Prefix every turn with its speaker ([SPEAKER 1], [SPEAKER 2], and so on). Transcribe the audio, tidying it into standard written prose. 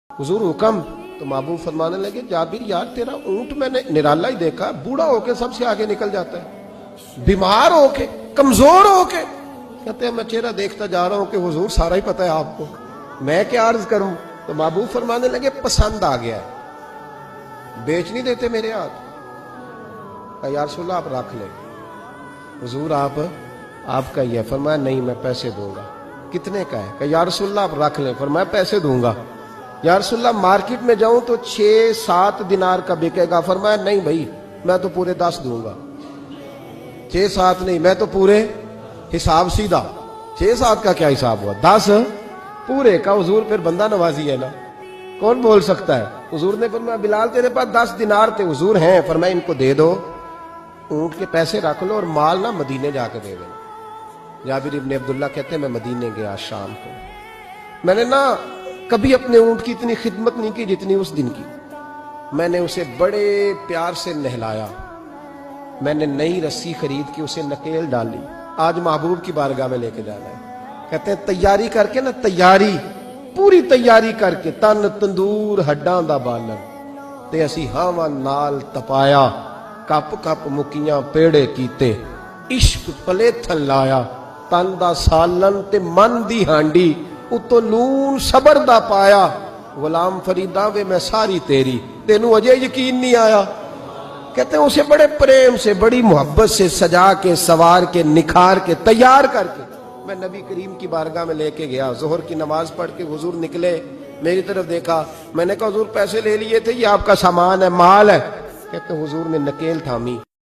[SPEAKER 1] हुजूर हुक्म। तो महबूब फरमाने लगे जाबिर यार तेरा ऊंट मैंने निराला ही देखा, बूढ़ा होके सबसे आगे निकल जाता है, बीमार होके, कमजोर होके। कहते हैं मैं चेहरा देखता जा रहा हूं कि हुजूर सारा ही पता है आपको, मैं क्या अर्ज करूं। तो महबूब फरमाने लगे पसंद आ गया है, बेच नहीं देते मेरे हाथ। कहा या रसूल अल्लाह आप रख ले। हुजूर आपका ही है। फरमाया नहीं मैं पैसे दूंगा। कितने का है? कहा या रसूल अल्लाह आप रख ले। फरमाया पैसे दूंगा। या रसूल अल्लाह मार्केट में जाऊं तो 6-7 दिनार का बिकेगा। फरमाया नहीं भाई मैं तो पूरे 10 दूंगा। 6-7 नहीं, मैं तो पूरे हिसाब सीधा। 6-7 का क्या हिसाब हुआ, 10 पूरे का। हुजूर फिर बंदा नवाजी है ना, कौन बोल सकता है। हुजूर ने फरमाया बिलाल तेरे पास 10 दिनार थे। हुजूर हैं। फरमाया इनको दे दो, ऊंट के पैसे रख लो और माल ना मदीने जाके दे देना। जाबिर इब्न अब्दुल्ला कहते हैं मैं मदीने गया शाम को, मैंने ना कभी अपने ऊंट की इतनी खिदमत नहीं की जितनी उस दिन की। मैंने उसे बड़े प्यार से नहलाया, मैंने नई रस्सी खरीद के उसे नकेल डाली। आज महबूब की बारगाह में लेके जाना है। कहते हैं तैयारी करके ना, तैयारी पूरी तैयारी करके, तन तंदूर हड्डां दा बालन ते असी हावां नाल तपाया, कप कप मुकियां पेड़े कीते, इश्क पलेथन लाया, तन दा सालन ते मन दी हांडी, उतो लून सबर दा पाया। गुलाम फरीदा वे मैं सारी तेरी, तेनू अजे यकीन नहीं आया। कहते हैं उसे बड़े प्रेम से, बड़ी मोहब्बत से सजा के, सवार के, निखार के, तैयार करके मैं नबी करीम की बारगाह में लेके गया। जोहर की नमाज पढ़ के हुजूर निकले, मेरी तरफ देखा। मैंने कहा हुजूर पैसे ले लिए थे, ये आपका सामान है, माल है। कहते हुजूर ने नकेल थामी।